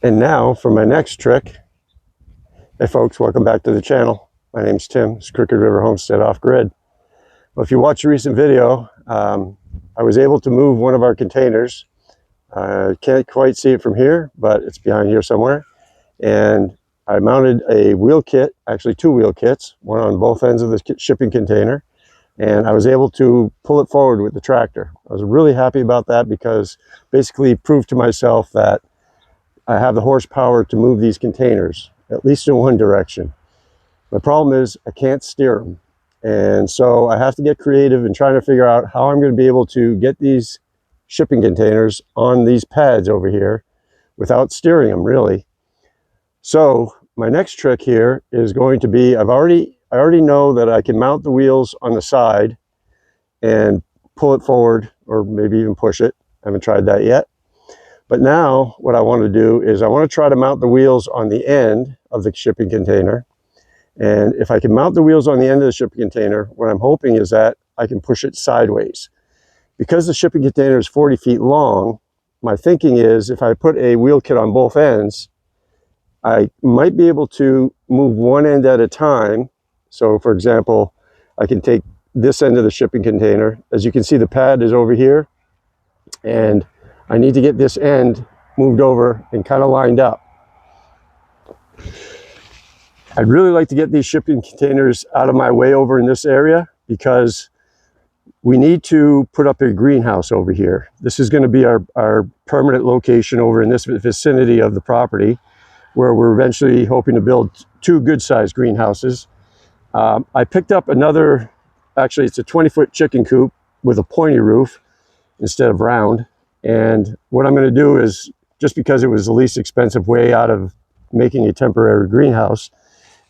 And now for my next trick. Hey folks, welcome back to the channel. My name's Tim. It's Crooked River Homestead Off Grid. Well, if you watched a recent video, I was able to move one of our containers. Can't quite see it from here, but it's behind here somewhere. And I mounted a wheel kit, actually two wheel kits, one on both ends of the shipping container. And I was able to pull it forward with the tractor. I was really happy about that because basically proved to myself that I have the horsepower to move these containers, at least in one direction. My problem is I can't steer them. And so I have to get creative in trying to figure out how I'm going to be able to get these shipping containers on these pads over here without steering them really. So my next trick here is going to be, I already know that I can mount the wheels on the side and pull it forward or maybe even push it. I haven't tried that yet. But now what I want to do is I want to try to mount the wheels on the end of the shipping container. And if I can mount the wheels on the end of the shipping container, what I'm hoping is that I can push it sideways. Because the shipping container is 40 feet long, my thinking is if I put a wheel kit on both ends, I might be able to move one end at a time. So for example, I can take this end of the shipping container. As you can see, the pad is over here. And I need to get this end moved over and kind of lined up. I'd really like to get these shipping containers out of my way over in this area because we need to put up a greenhouse over here. This is going to be our permanent location over in this vicinity of the property where we're eventually hoping to build two good-sized greenhouses. I picked up another, actually it's a 20-foot chicken coop with a pointy roof instead of round. And what I'm going to do is, just because it was the least expensive way out of making a temporary greenhouse,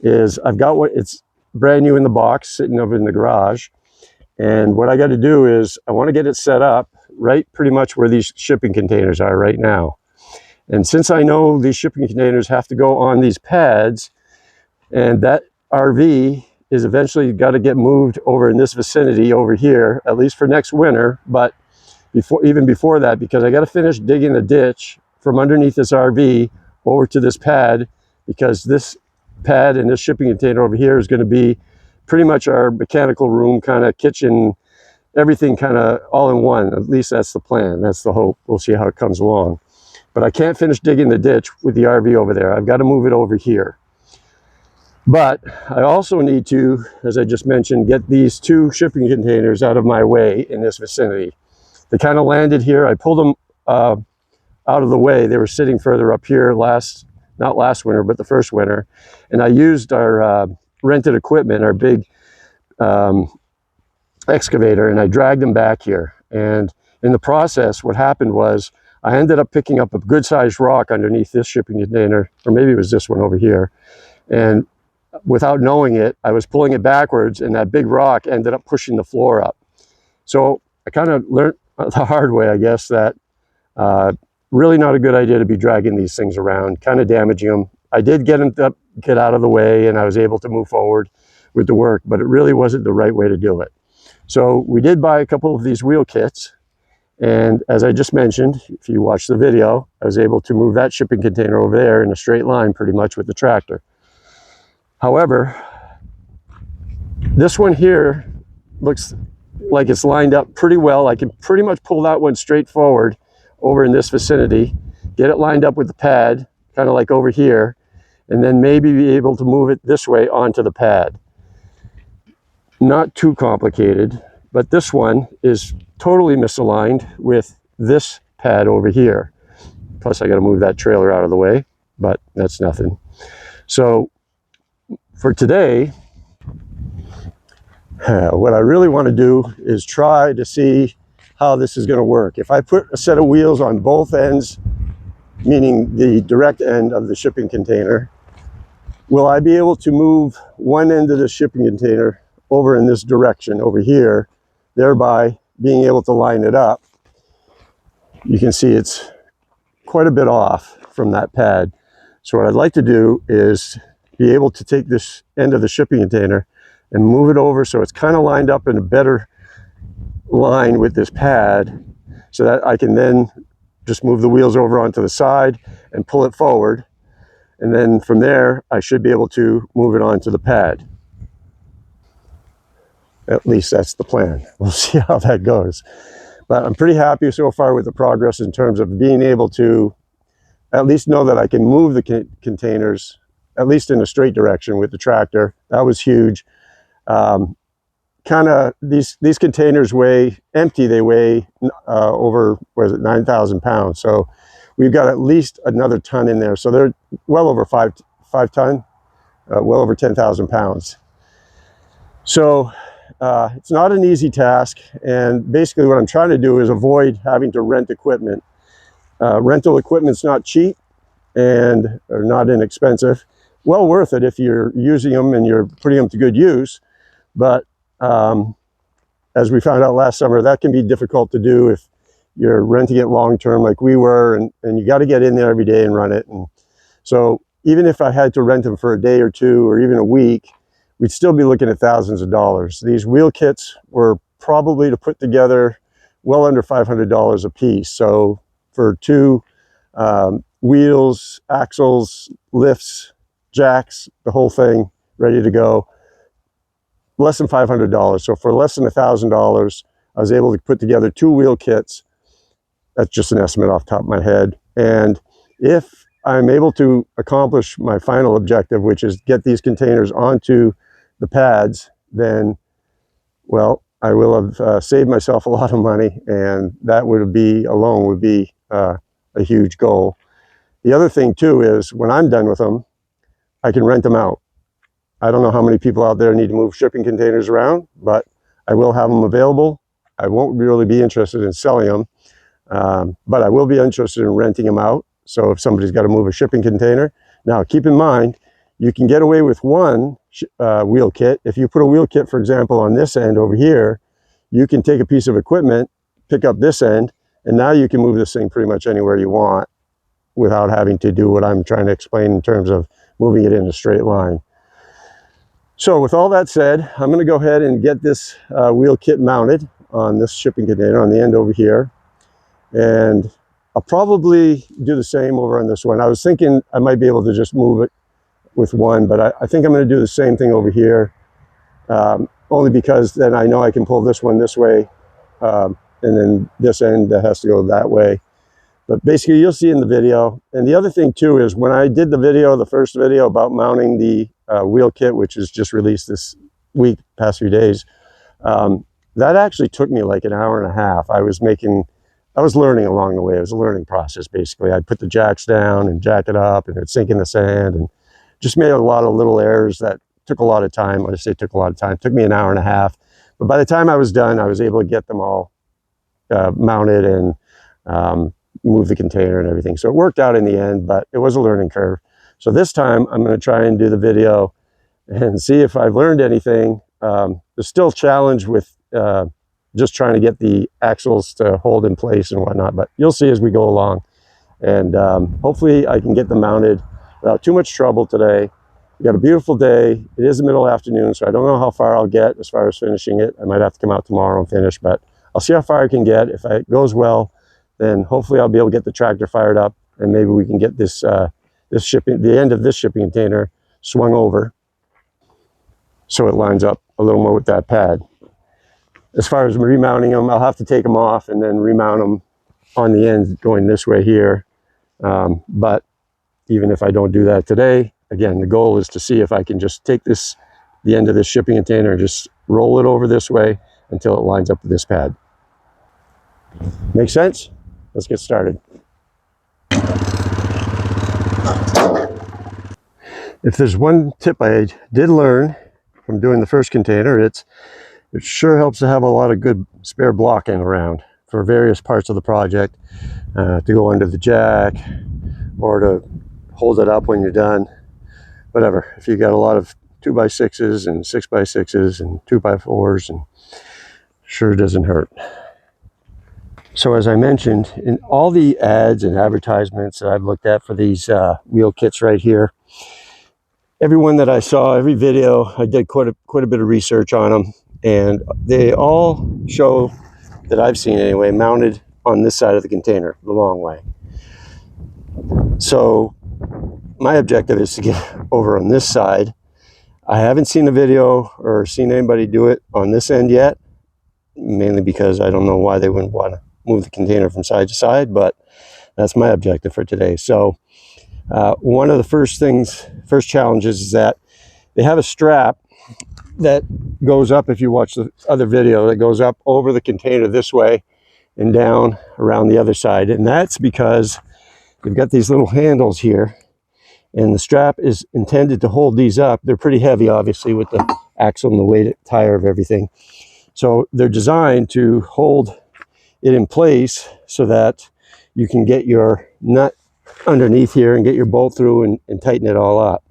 is I've got it's brand new in the box sitting over in the garage. And what I got to do is I want to get it set up right pretty much where these shipping containers are right now. And since I know these shipping containers have to go on these pads, and that RV is eventually got to get moved over in this vicinity over here, at least for next winter, but even before that, because I got to finish digging the ditch from underneath this RV over to this pad, because this pad and this shipping container over here is going to be pretty much our mechanical room, kind of kitchen, everything kind of all in one. At least that's the plan. That's the hope. We'll see how it comes along. But I can't finish digging the ditch with the RV over there. I've got to move it over here. But I also need to, as I just mentioned, get these two shipping containers out of my way in this vicinity. They kind of landed here. I pulled them out of the way. They were sitting further up here not last winter, but the first winter. And I used our rented equipment, our big excavator, and I dragged them back here. And in the process, what happened was I ended up picking up a good-sized rock underneath this shipping container, or maybe it was this one over here. And without knowing it, I was pulling it backwards, and that big rock ended up pushing the floor up. So I kind of learned the hard way, I guess, that really not a good idea to be dragging these things around, kind of damaging them. I did get them to get out of the way and I was able to move forward with the work, but it really wasn't the right way to do it. So we did buy a couple of these wheel kits. And as I just mentioned, if you watch the video, I was able to move that shipping container over there in a straight line pretty much with the tractor. However, this one here looks like it's lined up pretty well. I can pretty much pull that one straight forward over in this vicinity, get it lined up with the pad, kind of like over here, and then maybe be able to move it this way onto the pad. Not too complicated, but this one is totally misaligned with this pad over here. Plus I got to move that trailer out of the way, but that's nothing. So for today, what I really want to do is try to see how this is going to work. If I put a set of wheels on both ends, meaning the direct end of the shipping container, will I be able to move one end of the shipping container over in this direction over here, thereby being able to line it up? You can see it's quite a bit off from that pad. So what I'd like to do is be able to take this end of the shipping container and move it over so it's kind of lined up in a better line with this pad, so that I can then just move the wheels over onto the side and pull it forward. And then from there, I should be able to move it onto the pad. At least that's the plan. We'll see how that goes. But I'm pretty happy so far with the progress in terms of being able to at least know that I can move the containers, at least in a straight direction with the tractor. That was huge. Kind of these containers weigh empty. They weigh over, what is it, 9,000 pounds. So we've got at least another ton in there. So they're well over five ton, well over 10,000 pounds. So it's not an easy task. And basically what I'm trying to do is avoid having to rent equipment. Rental equipment's not cheap and are not inexpensive. Well worth it if you're using them and you're putting them to good use. But as we found out last summer, that can be difficult to do if you're renting it long-term like we were, and you got to get in there every day and run it. And so even if I had to rent them for a day or two or even a week, we'd still be looking at thousands of dollars. These wheel kits were probably to put together well under $500 a piece. So for two wheels, axles, lifts, jacks, the whole thing ready to go, less than $500. So for less than $1,000, I was able to put together two wheel kits. That's just an estimate off the top of my head. And if I'm able to accomplish my final objective, which is get these containers onto the pads, then, well, I will have saved myself a lot of money, and that would be a huge goal. The other thing too is when I'm done with them, I can rent them out. I don't know how many people out there need to move shipping containers around, but I will have them available. I won't really be interested in selling them, but I will be interested in renting them out. So if somebody's got to move a shipping container. Now, keep in mind, you can get away with one wheel kit. If you put a wheel kit, for example, on this end over here, you can take a piece of equipment, pick up this end, and now you can move this thing pretty much anywhere you want without having to do what I'm trying to explain in terms of moving it in a straight line. So with all that said, I'm going to go ahead and get this wheel kit mounted on this shipping container on the end over here. And I'll probably do the same over on this one. I was thinking I might be able to just move it with one, but I think I'm going to do the same thing over here, only because then I know I can pull this one this way, and then this end that has to go that way. But basically you'll see in the video. And the other thing too is when I did the first video about mounting the wheel kit, which is just released this week, past few days, that actually took me like an hour and a half. I was learning along the way. It was a learning process, basically. I'd put the jacks down and jack it up, and it'd sink in the sand, and just made a lot of little errors that took a lot of time. When I say took a lot of time, it took me an hour and a half. But by the time I was done, I was able to get them all mounted and move the container and everything. So it worked out in the end, but it was a learning curve. So this time I'm going to try and do the video and see if I've learned anything. There's still a challenge with just trying to get the axles to hold in place and whatnot, but you'll see as we go along. And hopefully I can get them mounted without too much trouble today. We got a beautiful day. It is the middle afternoon, so I don't know how far I'll get as far as finishing it. I might have to come out tomorrow and finish, but I'll see how far I can get. If it goes well, then hopefully I'll be able to get the tractor fired up, and maybe we can get the end of this shipping container swung over so it lines up a little more with that pad. As far as remounting them, I'll have to take them off and then remount them on the end going this way here. But even if I don't do that today, again, the goal is to see if I can just take the end of this shipping container and just roll it over this way until it lines up with this pad. Make sense? Let's get started. If there's one tip I did learn from doing the first container, it sure helps to have a lot of good spare blocking around for various parts of the project, to go under the jack or to hold it up when you're done. Whatever. If you got a lot of 2x6s and 6x6s and 2x4s, and sure doesn't hurt. So as I mentioned, in all the ads and advertisements that I've looked at for these wheel kits right here, everyone that I saw, every video, I did quite a bit of research on them, and they all show, that I've seen anyway, mounted on this side of the container, the long way. So my objective is to get over on this side. I haven't seen a video or seen anybody do it on this end yet, mainly because I don't know why they wouldn't want to move the container from side to side, but that's my objective for today. So one of the first challenges is that they have a strap that goes up, if you watch the other video, that goes up over the container this way and down around the other side. And that's because they've got these little handles here, and the strap is intended to hold these up. They're pretty heavy, obviously, with the axle and the weight tire of everything. So they're designed to hold it in place so that you can get your nut underneath here and get your bolt through and tighten it all up.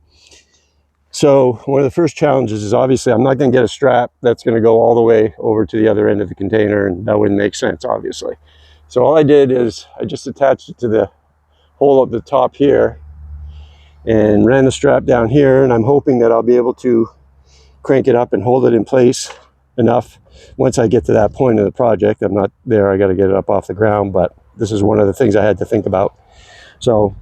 So one of the first challenges is, obviously, I'm not going to get a strap that's going to go all the way over to the other end of the container, and that wouldn't make sense, obviously. So all I did is I just attached it to the hole at the top here and ran the strap down here, and I'm hoping that I'll be able to crank it up and hold it in place enough once I get to that point of the project. I'm not there, I got to get it up off the ground, but this is one of the things I had to think about. So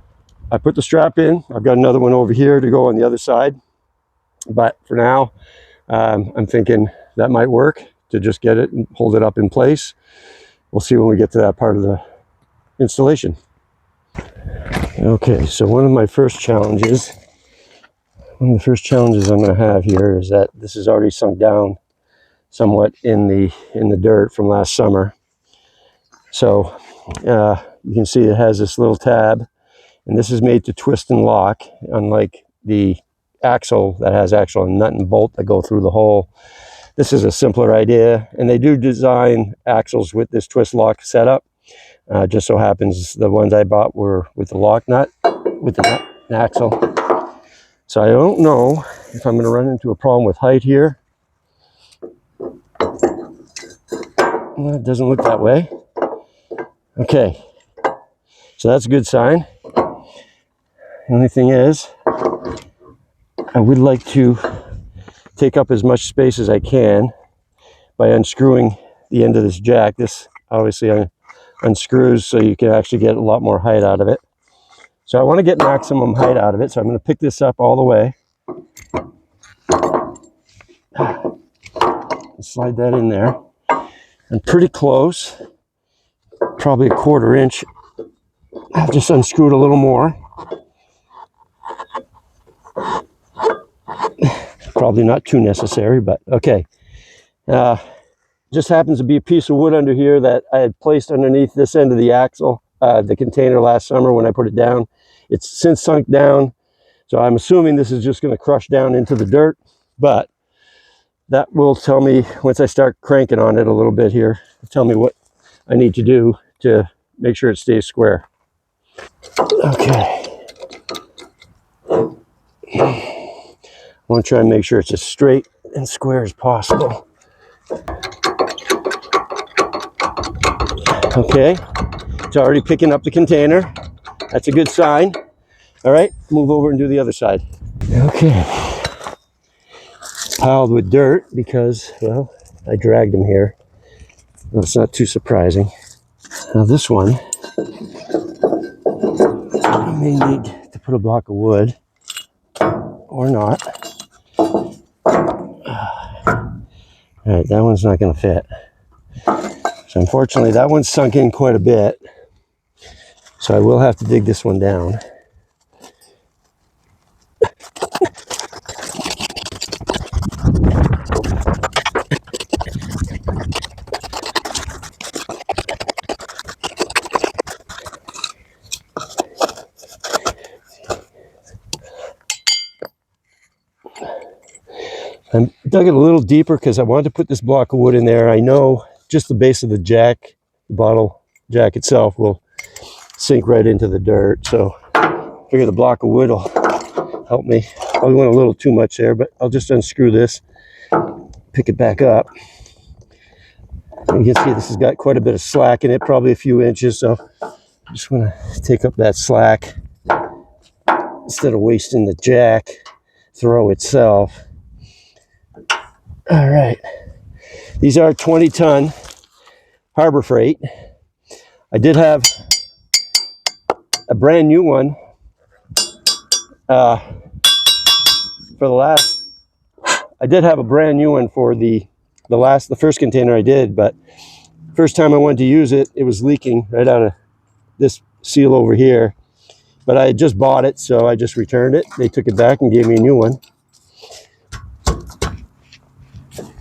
I put the strap in. I've got another one over here to go on the other side, but for now I'm thinking that might work to just get it and hold it up in place. We'll see when we get to that part of the installation. Okay, so one of the first challenges I'm going to have here is that this is already sunk down somewhat in the dirt from last summer. So you can see it has this little tab, and this is made to twist and lock, unlike the axle that has actual nut and bolt that go through the hole. This is a simpler idea, and they do design axles with this twist lock setup. Just so happens the ones I bought were with the lock nut, with the nut and axle. So I don't know if I'm going to run into a problem with height here. Well, it doesn't look that way. Okay, so that's a good sign. The only thing is, I would like to take up as much space as I can by unscrewing the end of this jack. This obviously unscrews so you can actually get a lot more height out of it. So I want to get maximum height out of it, so I'm going to pick this up all the way. Slide that in there. I'm pretty close, probably a 1/4 inch. I've just unscrewed a little more. Probably not too necessary, but okay. Just happens to be a piece of wood under here that I had placed underneath this end of the axle, the container last summer when I put it down. It's since sunk down, so I'm assuming this is just going to crush down into the dirt, but that will tell me once I start cranking on it a little bit here, tell me what I need to do to make sure it stays square. Okay. I want to try and make sure it's as straight and square as possible. Okay, it's already picking up the container. That's a good sign. All right, move over and do the other side. Okay, piled with dirt because, well, I dragged them here. Well, it's not too surprising. Now this one, I may need to put a block of wood or not. All right, that one's not going to fit. So unfortunately, that one's sunk in quite a bit. So I will have to dig this one down. I dug it a little deeper because I wanted to put this block of wood in there. I know just the base of the jack, the bottle jack itself, will sink right into the dirt. So I figure the block of wood will help me. Probably went a little too much there, but I'll just unscrew this, pick it back up. You can see this has got quite a bit of slack in it, probably a few inches. So I just want to take up that slack instead of wasting the jack throw itself. All right, these are 20-ton Harbor Freight. I did have a brand new one for the last. I did have a brand new one for the first container I did, but first time I wanted to use it, it was leaking right out of this seal over here. But I had just bought it, so I just returned it. They took it back and gave me a new one.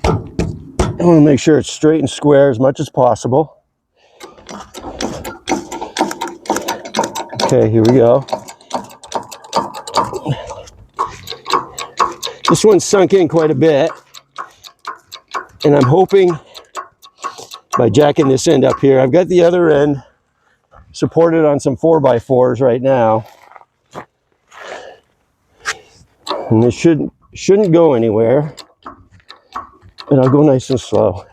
I want to make sure it's straight and square as much as possible. Okay, here we go. This one's sunk in quite a bit, and I'm hoping by jacking this end up here, I've got the other end supported on some 4x4s right now, and this shouldn't go anywhere, and I'll go nice and slow.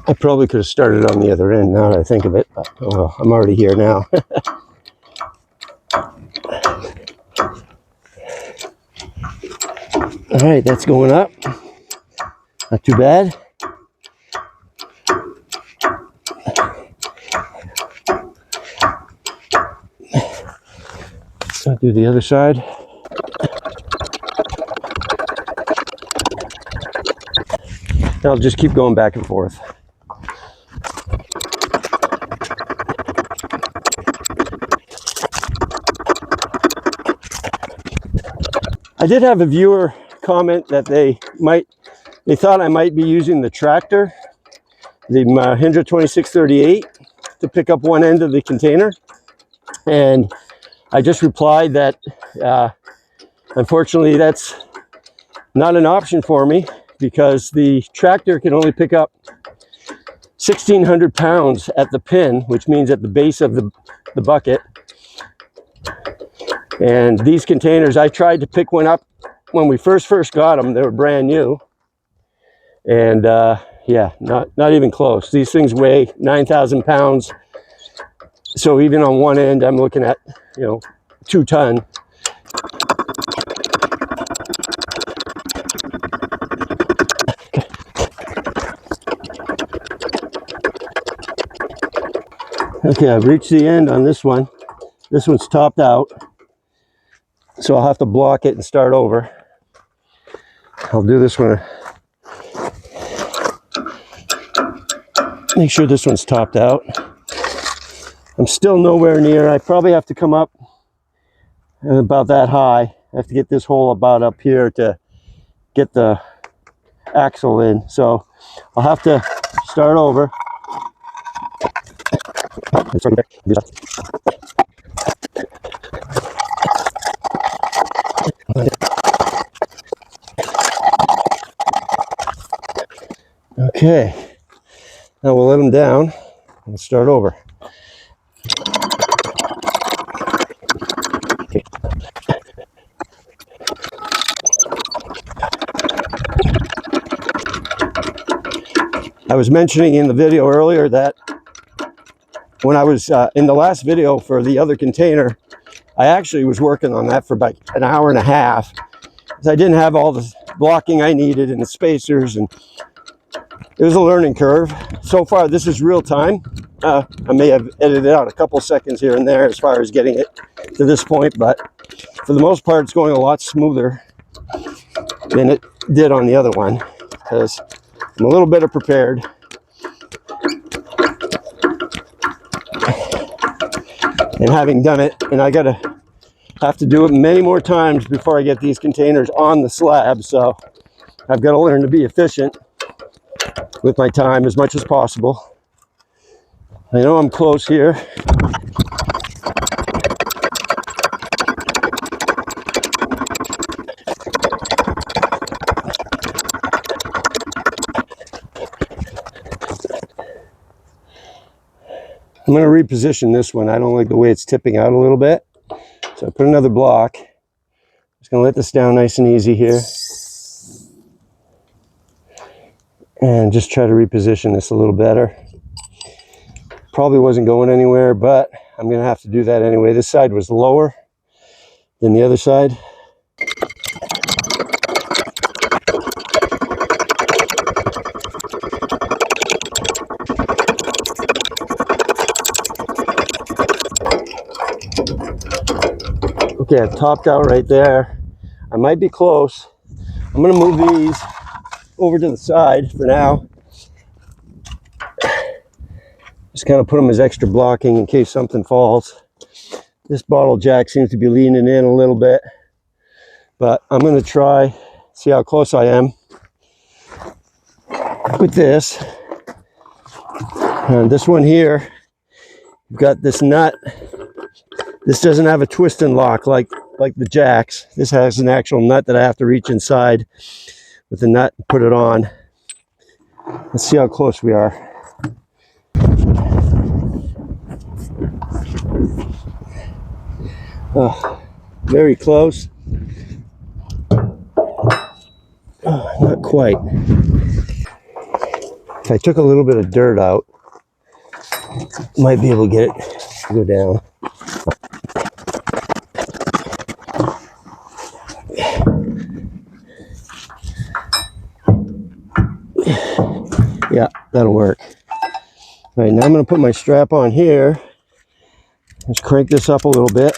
I probably could have started on the other end now that I think of it, but oh well, I'm already here now. All right, that's going up. Not too bad. I'll do the other side. I'll just keep going back and forth. I did have a viewer comment that they thought I might be using the tractor, the Mahindra 2638, to pick up one end of the container, and I just replied that unfortunately that's not an option for me, because the tractor can only pick up 1,600 pounds at the pin, which means at the base of the bucket. And these containers, I tried to pick one up when we first got them. They were brand new, and yeah, not even close. These things weigh 9,000 pounds, so even on one end I'm looking at 2 ton. Okay, I've reached the end on this one. This one's topped out, so I'll have to block it and start over. I'll do this one. Make sure this one's topped out. I'm still nowhere near. I probably have to come up about that high. I have to get this hole about up here to get the axle in. So I'll have to start over. Okay, now we'll let them down and start over. I was mentioning in the video earlier that when I was in the last video for the other container, I actually was working on that for about an hour and a half, because I didn't have all the blocking I needed and the spacers, and it was a learning curve. So far, this is real time. I may have edited out a couple seconds here and there as far as getting it to this point, but for the most part, it's going a lot smoother than it did on the other one, because I'm a little better prepared. And having done it, and I have to do it many more times before I get these containers on the slab, so I've got to learn to be efficient with my time as much as possible. I know I'm close here. I'm going to reposition this one. I don't like the way it's tipping out a little bit, so I put another block. Just going to let this down nice and easy here, and just try to reposition this a little better. Probably wasn't going anywhere, but I'm going to have to do that anyway. This side was lower than the other side. Okay, I've topped out right there. I might be close. I'm gonna move these over to the side for now. Just kind of put them as extra blocking in case something falls. This bottle jack seems to be leaning in a little bit, but I'm gonna try, see how close I am with this. And this one here, you've got this nut. This doesn't have a twist and lock like the jacks. This has an actual nut that I have to reach inside with the nut and put it on. Let's see how close we are. Oh, very close. Oh, not quite. If I took a little bit of dirt out, might be able to get it to go down. Yeah, that'll work. All right, now I'm going to put my strap on here. Just crank this up a little bit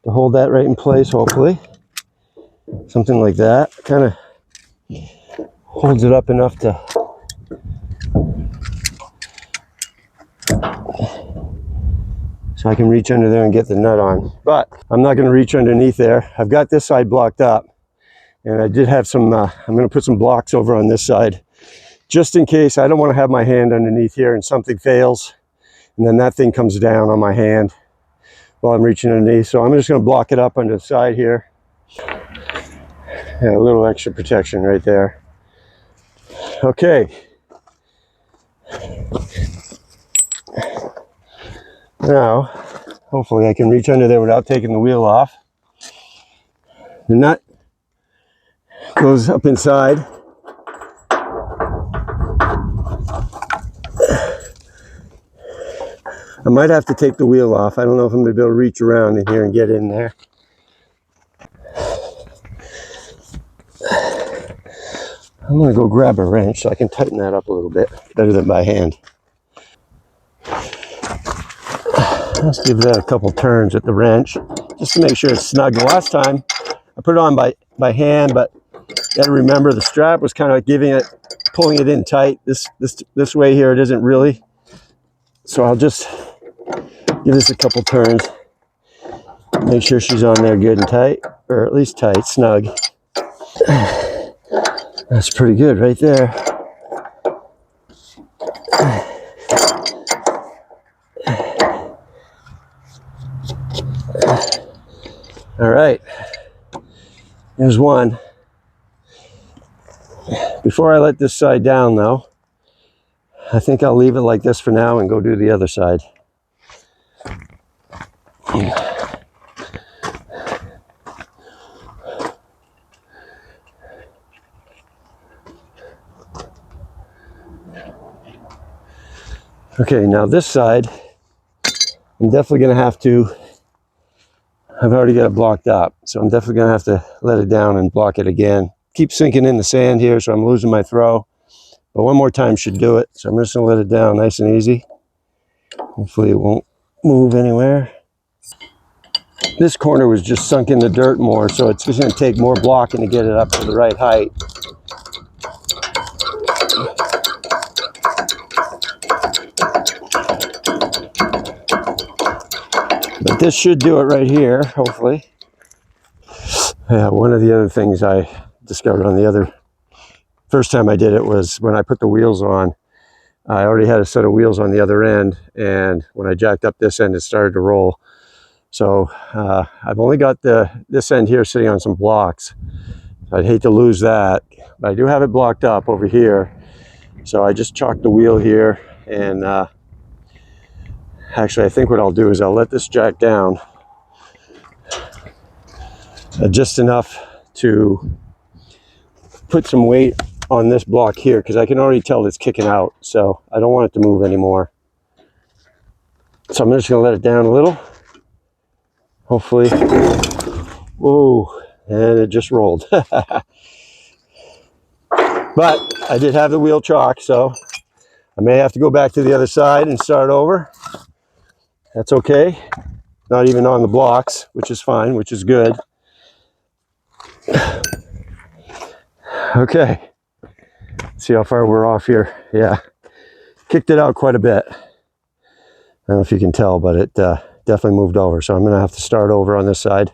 to hold that right in place, hopefully. Something like that. Kind of holds it up enough to... so I can reach under there and get the nut on. But I'm not going to reach underneath there. I've got this side blocked up. And I did have some, I'm going to put some blocks over on this side. Just in case. I don't want to have my hand underneath here and something fails. And then that thing comes down on my hand while I'm reaching underneath. So I'm just going to block it up on the side here. Yeah, a little extra protection right there. Okay. Now, hopefully I can reach under there without taking the wheel off. The nut goes up inside. I might have to take the wheel off. I don't know if I'm going to be able to reach around in here and get in there. I'm going to go grab a wrench so I can tighten that up a little bit better than by hand. Let's give that a couple turns with the wrench just to make sure it's snug. The last time I put it on by hand, but you got to remember the strap was kind of pulling it in tight. This way here it isn't really. So I'll just give this a couple turns. Make sure she's on there good and tight, or at least tight, snug. That's pretty good right there. All right, there's one. Before I let this side down though, I think I'll leave it like this for now and go do the other side. Okay, now this side, I'm definitely gonna have to, I've already got it blocked up, so I'm definitely gonna have to let it down and block it again. Keep sinking in the sand here, so I'm losing my throw. But one more time should do it, so I'm just gonna let it down nice and easy. Hopefully it won't move anywhere. This corner was just sunk in the dirt more, so it's just gonna take more blocking to get it up to the right height. But this should do it right here, hopefully. Yeah, one of the other things I discovered on the first time I did it was when I put the wheels on. I already had a set of wheels on the other end, and when I jacked up this end, it started to roll. So I've only got this end here sitting on some blocks. I'd hate to lose that, but I do have it blocked up over here. So I just chalked the wheel here, and actually I think what I'll do is I'll let this jack down just enough to put some weight on this block here, because I can already tell it's kicking out, so I don't want it to move anymore. So I'm just going to let it down a little. Hopefully. Whoa, and it just rolled. But I did have the wheel chalk, so I may have to go back to the other side and start over. That's okay. not even on the blocks, which is fine, which is good. Okay, see how far we're off here. Yeah, kicked it out quite a bit. I don't know if you can tell, but it definitely moved over. So I'm going to have to start over on this side.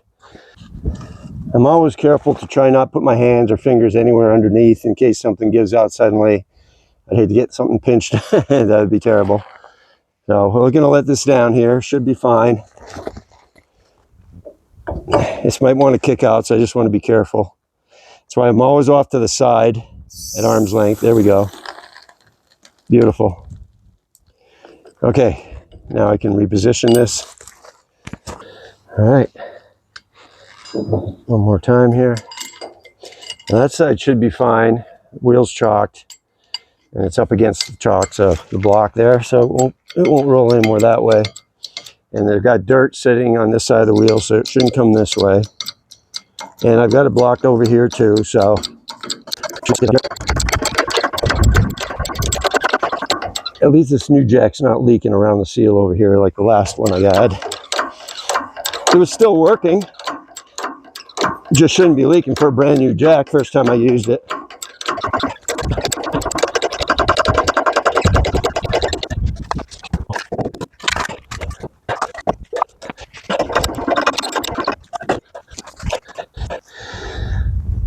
I'm always careful to try not put my hands or fingers anywhere underneath in case something gives out suddenly. I'd hate to get something pinched. That would be terrible. So we're going to let this down here. Should be fine. This might want to kick out, so I just want to be careful. That's why I'm always off to the side at arm's length. There we go. Beautiful. Okay, now I can reposition this. All right. One more time here. Now that side should be fine. Wheel's chalked, and it's up against the chalk, so the block there, so it won't roll in more that way. And they've got dirt sitting on this side of the wheel, so it shouldn't come this way. And I've got it blocked over here too, so at least this new jack's not leaking around the seal over here like the last one I had. It was still working. Just shouldn't be leaking for a brand new jack first time I used it.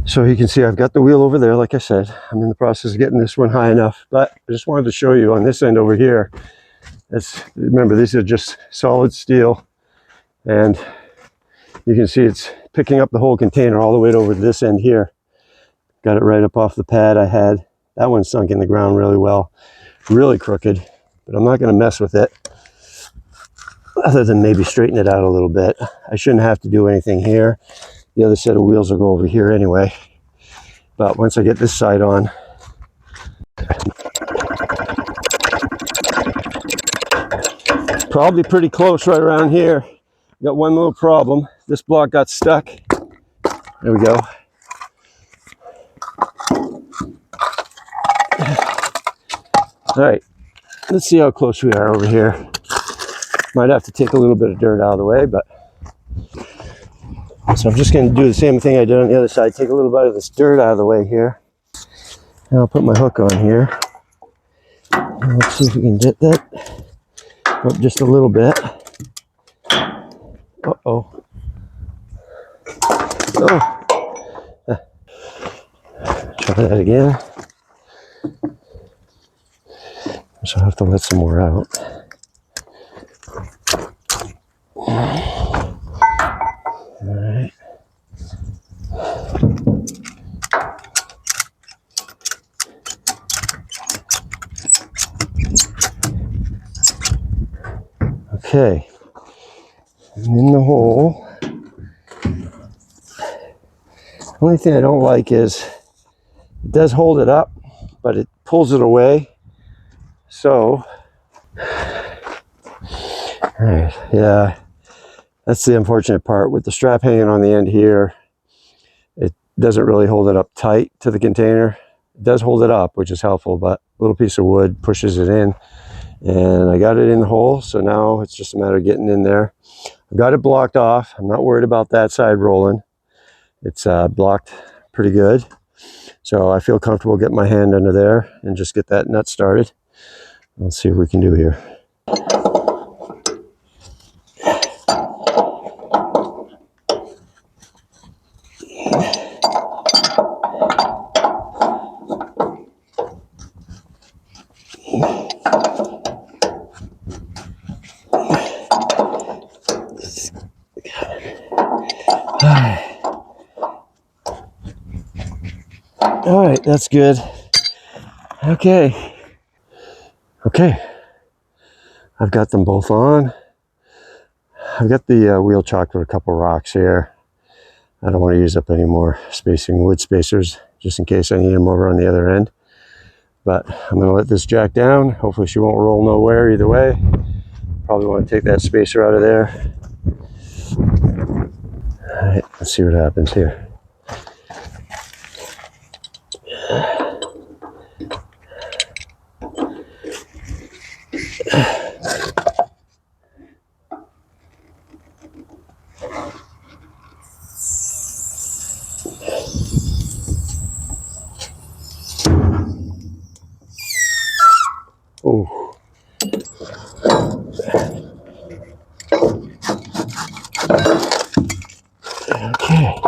So you can see I've got the wheel over there, like I said. I'm in the process of getting this one high enough, but I just wanted to show you on this end over here. Remember, these are just solid steel, and you can see it's picking up the whole container all the way over to this end here. Got it right up off the pad I had. That one sunk in the ground really well. Really crooked, but I'm not going to mess with it other than maybe straighten it out a little bit. I shouldn't have to do anything here. The other set of wheels will go over here anyway. But once I get this side on, probably pretty close right around here. Got one little problem. This block got stuck. There we go. All right, let's see how close we are over here. Might have to take a little bit of dirt out of the way, but so I'm just going to do the same thing I did on the other side. Take a little bit of this dirt out of the way here. And I'll put my hook on here. And let's see if we can get that up just a little bit. Uh-oh. Oh. Try that again. So I have to let some more out. Alright. Okay. I'm in the hole. The only thing I don't like is it does hold it up, but it pulls it away. So, alright, yeah, that's the unfortunate part. With the strap hanging on the end here, it doesn't really hold it up tight to the container. It does hold it up, which is helpful, but a little piece of wood pushes it in. And I got it in the hole, so now it's just a matter of getting in there. I've got it blocked off. I'm not worried about that side rolling. It's blocked pretty good. So I feel comfortable getting my hand under there and just get that nut started. Let's see what we can do here. All right, that's good. Okay. I've got them both on. I've got the wheel chalked with a couple rocks here. I don't want to use up any more wood spacers, just in case I need them over on the other end. But I'm going to let this jack down. Hopefully she won't roll nowhere either way. Probably want to take that spacer out of there. All right, let's see what happens here. Oh. Okay.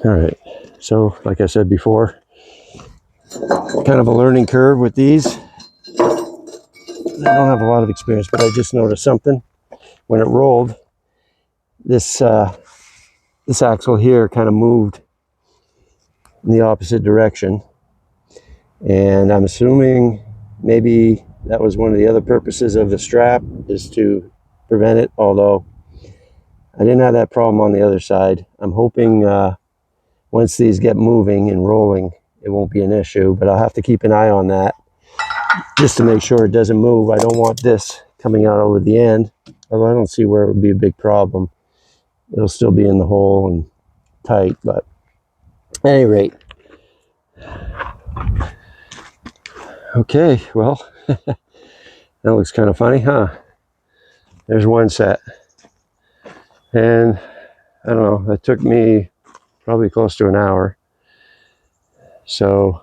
All right. So, like I said before, kind of a learning curve with these. I don't have a lot of experience, but I just noticed something. When it rolled, this this axle here kind of moved in the opposite direction. And I'm assuming maybe that was one of the other purposes of the strap, is to prevent it, although I didn't have that problem on the other side. I'm hoping once these get moving and rolling, it won't be an issue, but I'll have to keep an eye on that just to make sure it doesn't move. I don't want this coming out over the end, although I don't see where it would be a big problem. It'll still be in the hole and tight, but at any rate. Okay, well, that looks kind of funny, huh? There's one set. And I don't know, that took me probably close to an hour. So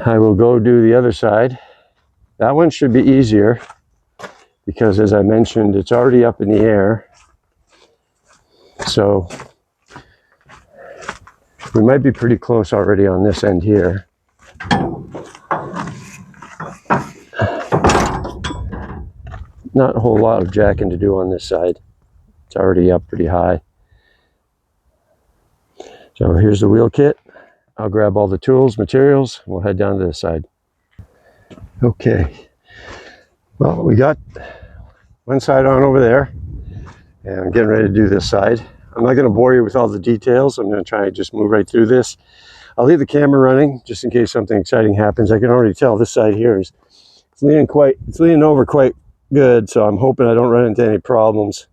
I will go do the other side. That one should be easier because, as I mentioned, it's already up in the air. So we might be pretty close already on this end here. Not a whole lot of jacking to do on this side. It's already up pretty high. So here's the wheel kit. I'll grab all the tools, materials, and we'll head down to this side. Okay. Well, we got one side on over there, and I'm getting ready to do this side. I'm not going to bore you with all the details. I'm going to try and just move right through this. I'll leave the camera running just in case something exciting happens. I can already tell this side here is it's leaning over quite good, so I'm hoping I don't run into any problems.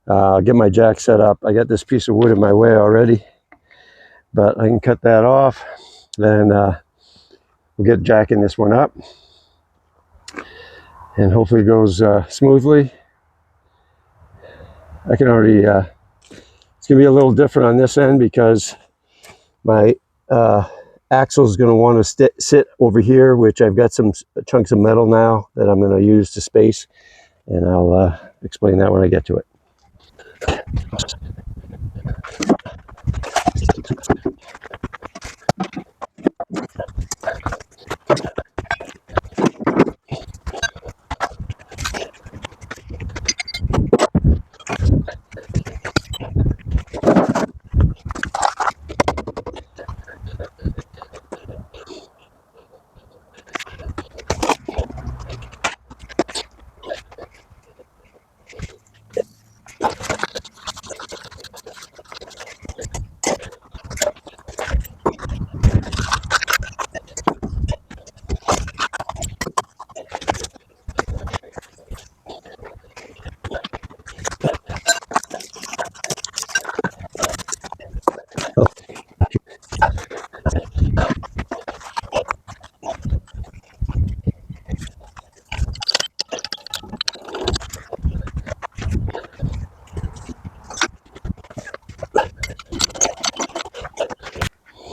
I'll get my jack set up. I got this piece of wood in my way already, but I can cut that off. Then we'll get jacking this one up, and hopefully it goes smoothly. I can already, it's gonna be a little different on this end because my axle is going to want to sit over here, which I've got some chunks of metal now that I'm going to use to space, and I'll explain that when I get to it.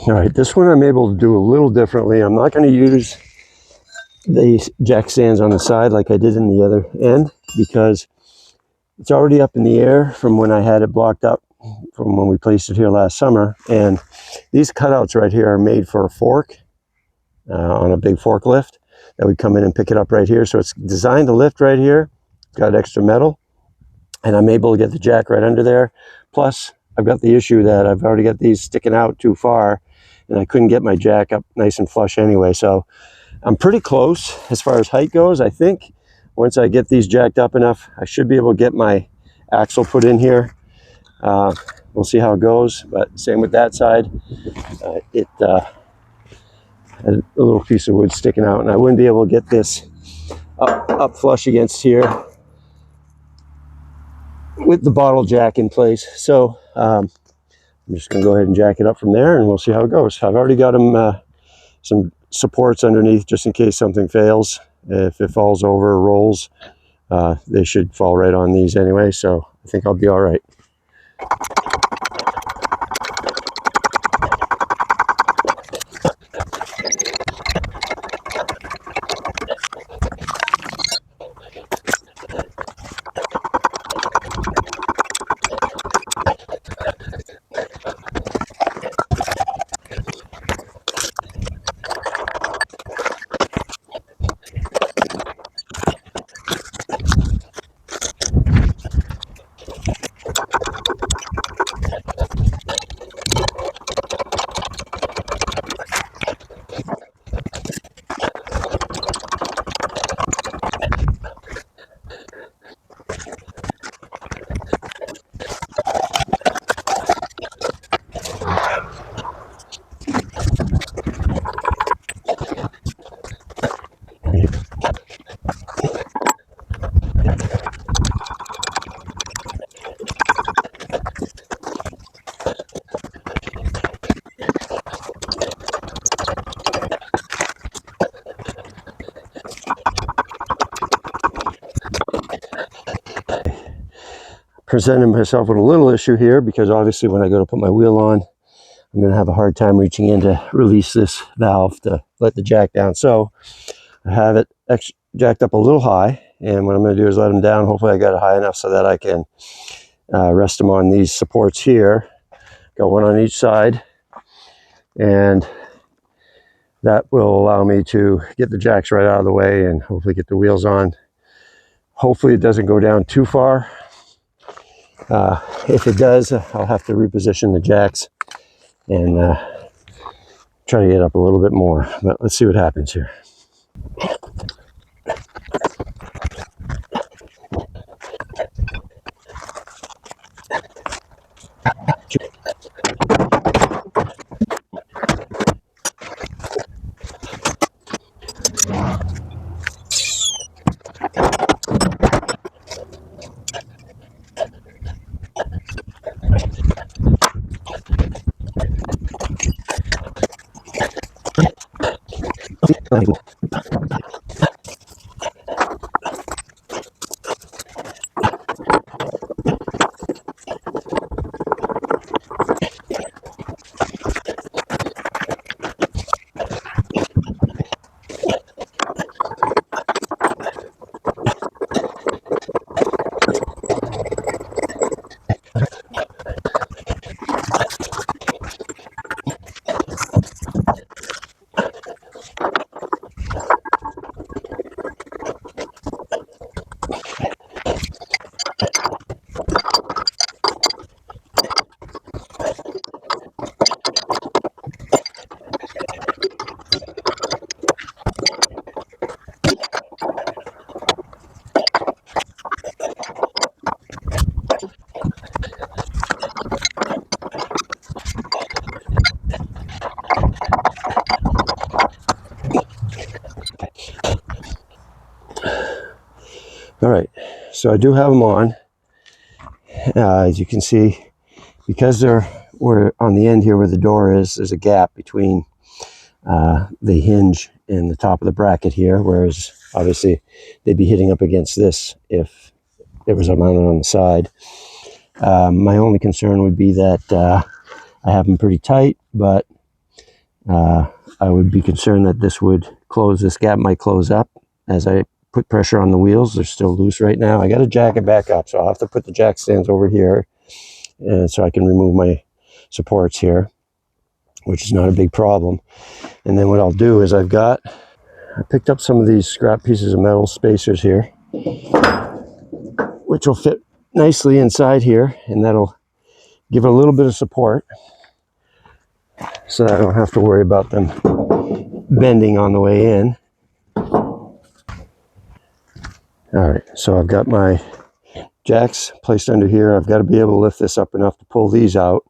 All right, this one I'm able to do a little differently. I'm not going to use the jack stands on the side like I did in the other end because it's already up in the air from when I had it blocked up from when we placed it here last summer. And these cutouts right here are made for a fork on a big forklift that would come in and pick it up right here. So it's designed to lift right here. It's got extra metal, and I'm able to get the jack right under there. Plus, I've got the issue that I've already got these sticking out too far, and I couldn't get my jack up nice and flush anyway. So I'm pretty close as far as height goes. I think once I get these jacked up enough, I should be able to get my axle put in here. We'll see how it goes, but same with that side. It had a little piece of wood sticking out, and I wouldn't be able to get this up flush against here with the bottle jack in place. So I'm just going to go ahead and jack it up from there, and we'll see how it goes. I've already got them some supports underneath just in case something fails. If it falls over or rolls, they should fall right on these anyway, so I think I'll be all right. presented myself with a little issue here because obviously when I go to put my wheel on, I'm going to have a hard time reaching in to release this valve to let the jack down. So I have it jacked up a little high, and what I'm going to do is let them down. Hopefully I got it high enough so that I can rest them on these supports here. Got one on each side, and that will allow me to get the jacks right out of the way and hopefully get the wheels on. Hopefully it doesn't go down too far. If it does, I'll have to reposition the jacks and try to get up a little bit more, but let's see what happens here. All right, so I do have them on. As you can see, because we're on the end here where the door is, there's a gap between the hinge and the top of the bracket here, whereas obviously they'd be hitting up against this if it was mounted on the side. My only concern would be that I have them pretty tight, but I would be concerned that this gap might close up as I put pressure on the wheels. They're still loose right now. I got to jack it back up, so I'll have to put the jack stands over here, and so I can remove my supports here, which is not a big problem. And then what I'll do is I picked up some of these scrap pieces of metal spacers here, which will fit nicely inside here, and that'll give it a little bit of support so that I don't have to worry about them bending on the way in. All right, so I've got my jacks placed under here. I've got to be able to lift this up enough to pull these out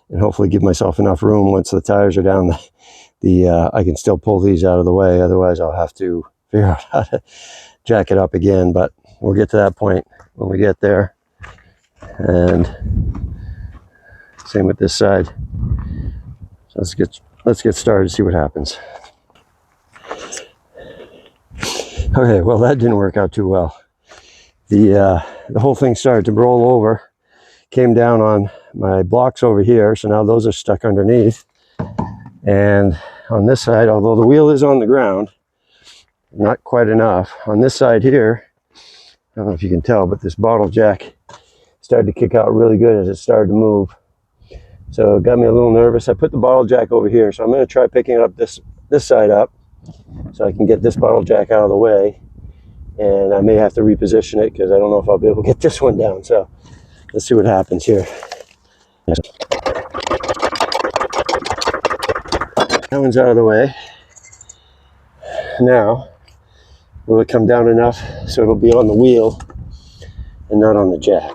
and hopefully give myself enough room once the tires are down. I can still pull these out of the way. Otherwise, I'll have to figure out how to jack it up again, but we'll get to that point when we get there. And same with this side. So let's get started, see what happens. Okay, well that didn't work out too well. The whole thing started to roll over, came down on my blocks over here, so now those are stuck underneath. And on this side, although the wheel is on the ground, not quite enough. On this side here, I don't know if you can tell, but this bottle jack started to kick out really good as it started to move. So it got me a little nervous. I put the bottle jack over here, so I'm going to try picking up this side up so I can get this bottle jack out of the way. And I may have to reposition it because I don't know if I'll be able to get this one down. So let's see what happens here. That one's out of the way. Now, will it come down enough so it'll be on the wheel and not on the jack?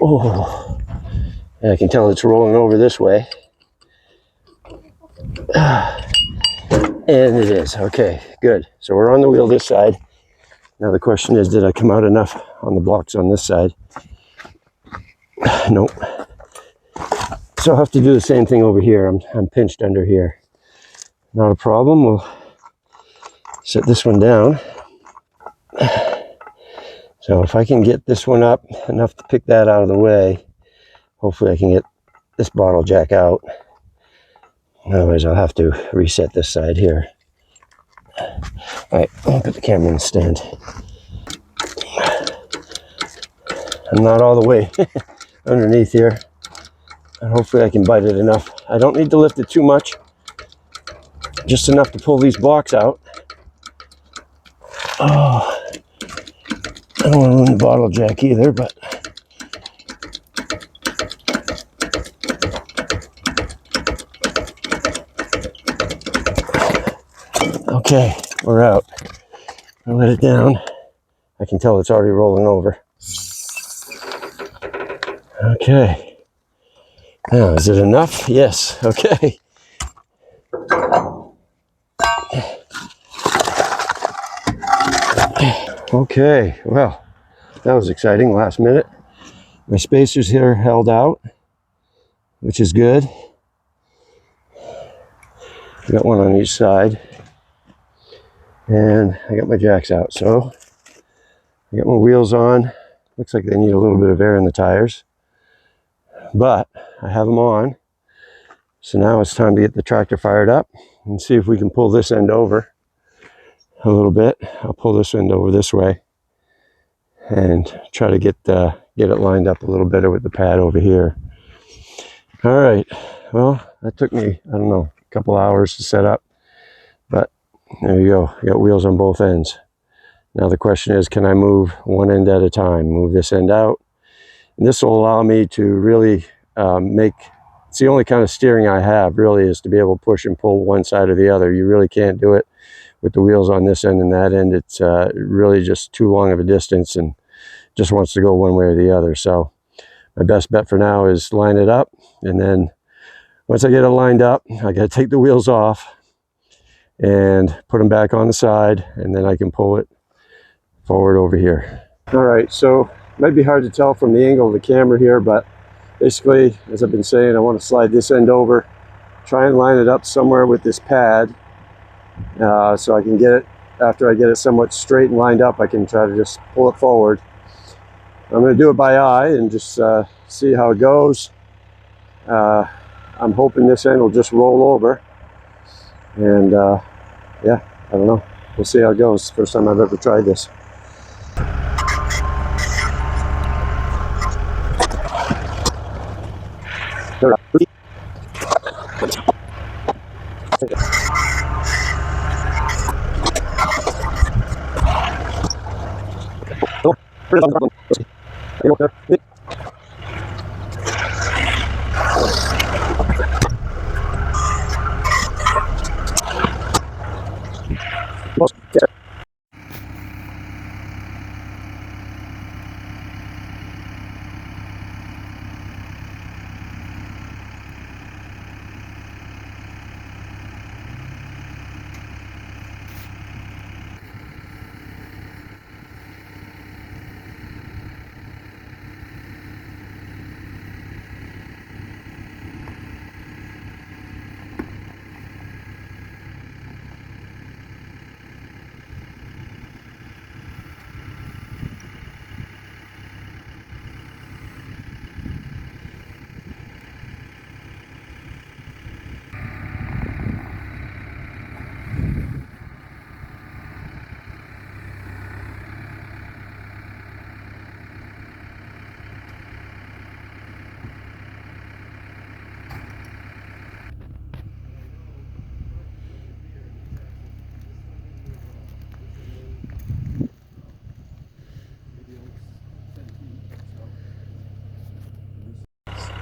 Oh, and I can tell it's rolling over this way. And it is. Okay, good. So we're on the wheel this side. Now the question is, did I come out enough on the blocks on this side? Nope. So I'll have to do the same thing over here. I'm pinched under here. Not a problem. We'll set this one down. So if I can get this one up enough to pick that out of the way, hopefully I can get this bottle jack out. Otherwise I'll have to reset this side here. All right, I'll put the camera in the stand. I'm not all the way underneath here. And hopefully I can bite it enough. I don't need to lift it too much. Just enough to pull these blocks out. Oh, I don't want to ruin the bottle jack either, but okay, we're out. I'll let it down. I can tell it's already rolling over. Okay. Now, is it enough? Yes. Okay. Okay. Well, that was exciting. Last minute. My spacers here held out, which is good. I got one on each side. And I got my jacks out. So I got my wheels on. Looks like they need a little bit of air in the tires. But I have them on. So now it's time to get the tractor fired up and see if we can pull this end over a little bit. I'll pull this end over this way and try to get it lined up a little better with the pad over here. All right, well, that took me, I don't know, a couple hours to set up, but there you go. I got wheels on both ends. Now the question is, can I move one end at a time? Move this end out. And this will allow me to really it's the only kind of steering I have really, is to be able to push and pull one side or the other. You really can't do it with the wheels on this end and that end. It's really just too long of a distance and just wants to go one way or the other. So my best bet for now is line it up, and then once I get it lined up, I got to take the wheels off and put them back on the side, and then I can pull it forward over here. All right, so it might be hard to tell from the angle of the camera here, but basically, as I've been saying, I want to slide this end over, try and line it up somewhere with this pad, so I can get it, after I get it somewhat straight and lined up, I can try to just pull it forward. I'm going to do it by eye and just see how it goes. I'm hoping this end will just roll over, and yeah, I don't know. We'll see how it goes. First time I've ever tried this.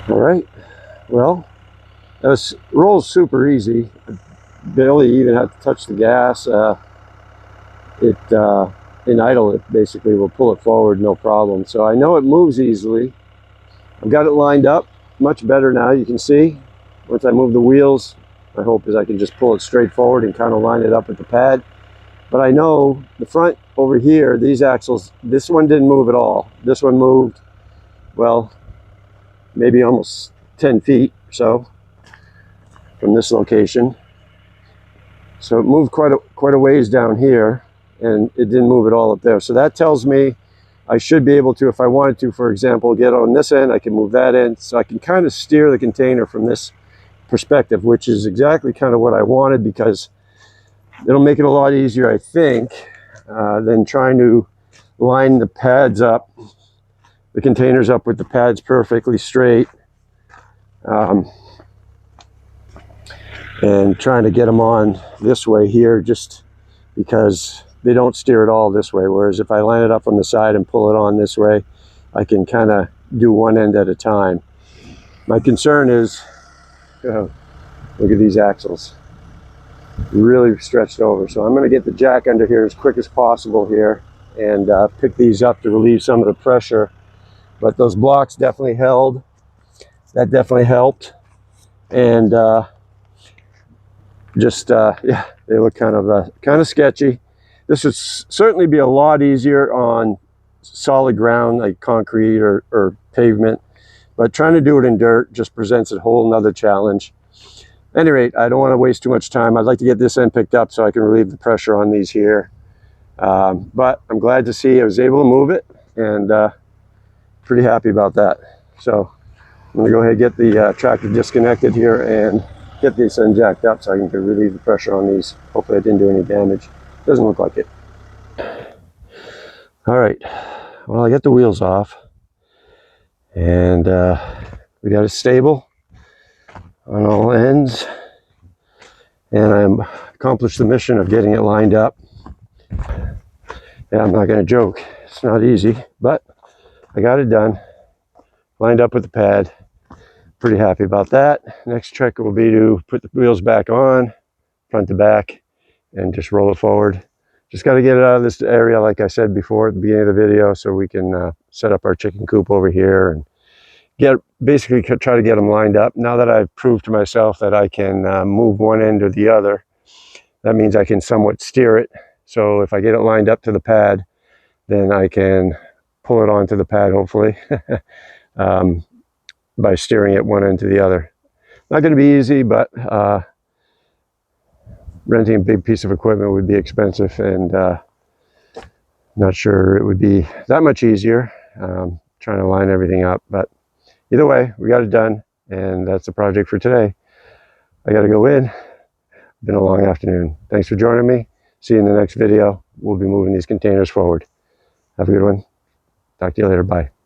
All right, well, this rolls super easy. Barely even have to touch the gas. In idle, it basically will pull it forward, no problem. So I know it moves easily. I've got it lined up much better now. You can see, once I move the wheels, my hope is I can just pull it straight forward and kind of line it up with the pad. But I know the front over here, these axles, this one didn't move at all. This one moved, well, maybe almost 10 feet or so from this location. So it moved quite a ways down here, and it didn't move at all up there. So that tells me I should be able to, if I wanted to, for example, get on this end, I can move that end. So I can kind of steer the container from this perspective, which is exactly kind of what I wanted, because it'll make it a lot easier, I think, than trying to line the pads up, the containers up with the pads perfectly straight, and trying to get them on this way here, just because they don't steer at all this way. Whereas if I line it up on the side and pull it on this way, I can kind of do one end at a time. My concern is, look at these axles, really stretched over. So I'm going to get the jack under here as quick as possible here, and pick these up to relieve some of the pressure. But those blocks definitely held. That definitely helped. And yeah, they look kind of sketchy. This would certainly be a lot easier on solid ground like concrete or pavement, but trying to do it in dirt just presents a whole nother challenge. At any rate, I don't want to waste too much time. I'd like to get this end picked up so I can relieve the pressure on these here. But I'm glad to see I was able to move it, and pretty happy about that. So I'm going to go ahead and get the tractor disconnected here and get this end jacked up so I can relieve the pressure on these. Hopefully I didn't do any damage. Doesn't look like it. All right, well, I got the wheels off, and we got it stable on all ends, and I accomplished the mission of getting it lined up. Yeah, I'm not going to joke. It's not easy, but I got it done. Lined up with the pad. Pretty happy about that. Next trick will be to put the wheels back on, front to back, and just roll it forward. Just got to get it out of this area, like I said before at the beginning of the video, so we can set up our chicken coop over here and basically try to get them lined up. Now that I've proved to myself that I can move one end or the other, that means I can somewhat steer it. So if I get it lined up to the pad, then I can pull it onto the pad, hopefully, by steering it one end to the other. Not going to be easy, but renting a big piece of equipment would be expensive, and not sure it would be that much easier trying to line everything up. But either way, we got it done, and that's the project for today. I got to go in. Been a long afternoon. Thanks for joining me. See you in the next video. We'll be moving these containers forward. Have a good one. Talk to you later. Bye.